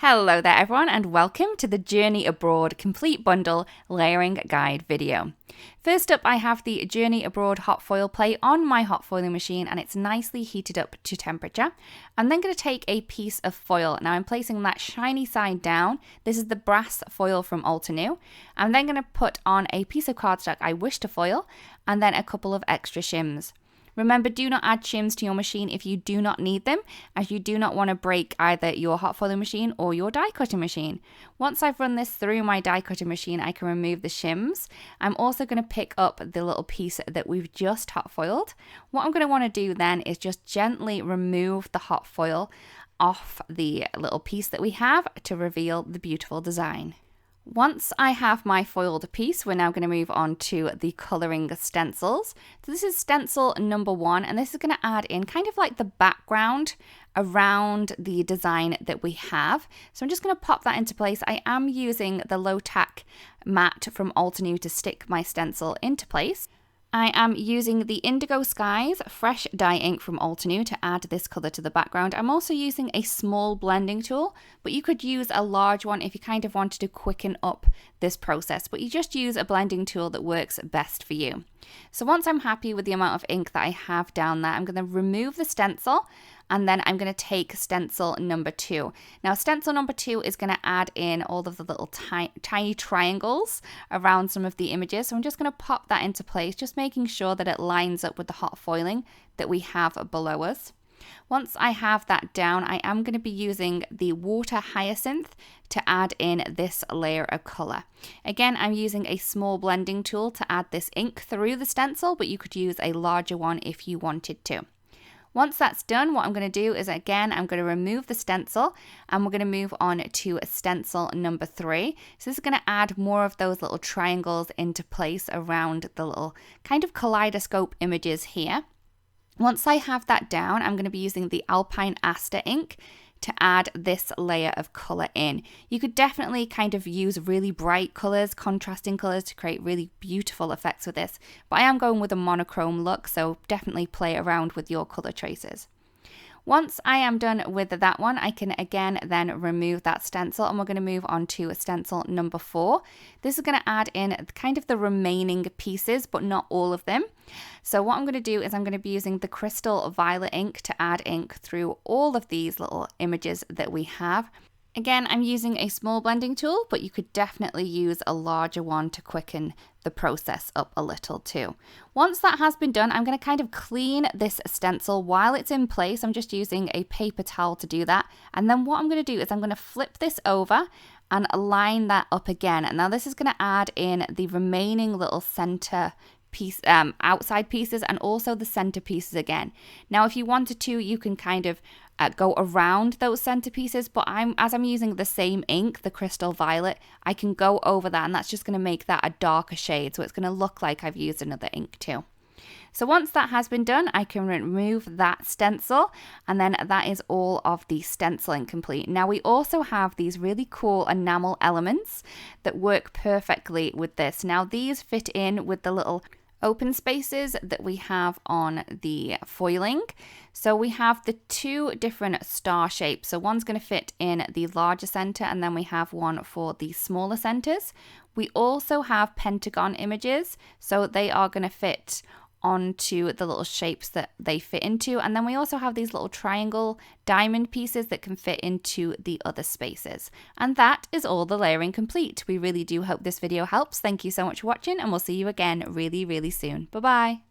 Hello there everyone and welcome to the Journey Abroad Complete Bundle Layering Guide video. First up I have the Journey Abroad hot foil plate on my hot foiling machine and it's nicely heated up to temperature. I'm then going to take a piece of foil. Now I'm placing that shiny side down. This is the brass foil from Altenew. I'm then going to put on a piece of cardstock I wish to foil and then a couple of extra shims. Remember, do not add shims to your machine if you do not need them, as you do not want to break either your hot foiling machine or your die cutting machine. Once I've run this through my die cutting machine, I can remove the shims. I'm also going to pick up the little piece that we've just hot foiled. What I'm going to want to do then is just gently remove the hot foil off the little piece that we have to reveal the beautiful design. Once I have my foiled piece, we're now going to move on to the colouring stencils. So this is stencil number 1, and this is going to add in kind of like the background around the design that we have. So I'm just going to pop that into place. I am using the low tack mat from Altenew to stick my stencil into place. I am using the Indigo Skies fresh dye ink from Altenew to add this colour to the background. I'm also using a small blending tool, but you could use a large one if you kind of wanted to quicken up this process, but you just use a blending tool that works best for you. So once I'm happy with the amount of ink that I have down there, I'm going to remove the stencil and then I'm going to take stencil number 2. Now stencil number 2 is going to add in all of the little tiny triangles around some of the images. So I'm just going to pop that into place, just making sure that it lines up with the hot foiling that we have below us. Once I have that down, I am going to be using the water hyacinth to add in this layer of colour. Again, I'm using a small blending tool to add this ink through the stencil, but you could use a larger one if you wanted to. Once that's done, what I'm going to do is, again, I'm going to remove the stencil and we're going to move on to stencil number 3. So this is going to add more of those little triangles into place around the little kind of kaleidoscope images here. Once I have that down, I'm going to be using the Alpine Aster ink to add this layer of colour in. You could definitely kind of use really bright colours, contrasting colours to create really beautiful effects with this, but I am going with a monochrome look, so definitely play around with your colour choices. Once I am done with that one, I can again then remove that stencil and we're going to move on to stencil number 4. This is going to add in kind of the remaining pieces, but not all of them. So what I'm going to do is I'm going to be using the crystal violet ink to add ink through all of these little images that we have. Again, I'm using a small blending tool, but you could definitely use a larger one to quicken the process up a little too. Once that has been done, I'm going to kind of clean this stencil while it's in place. I'm just using a paper towel to do that. And then what I'm going to do is I'm going to flip this over and line that up again. And now this is going to add in the remaining little center piece, outside pieces, and also the center pieces again. Now if you wanted to, you can kind of go around those center pieces, but as I'm using the same ink, the crystal violet, I can go over that, and that's just going to make that a darker shade, so it's going to look like I've used another ink too. So once that has been done, I can remove that stencil, and then that is all of the stenciling complete. Now we also have these really cool enamel elements that work perfectly with this. Now these fit in with the little open spaces that we have on the foiling. So we have the 2 different star shapes. So one's going to fit in the larger center and then we have one for the smaller centers. We also have pentagon images, so they are going to fit onto the little shapes that they fit into, and then we also have these little triangle diamond pieces that can fit into the other spaces. And that is all the layering complete. We really do hope this video helps. Thank you so much for watching, and we'll see you again really soon. Bye bye.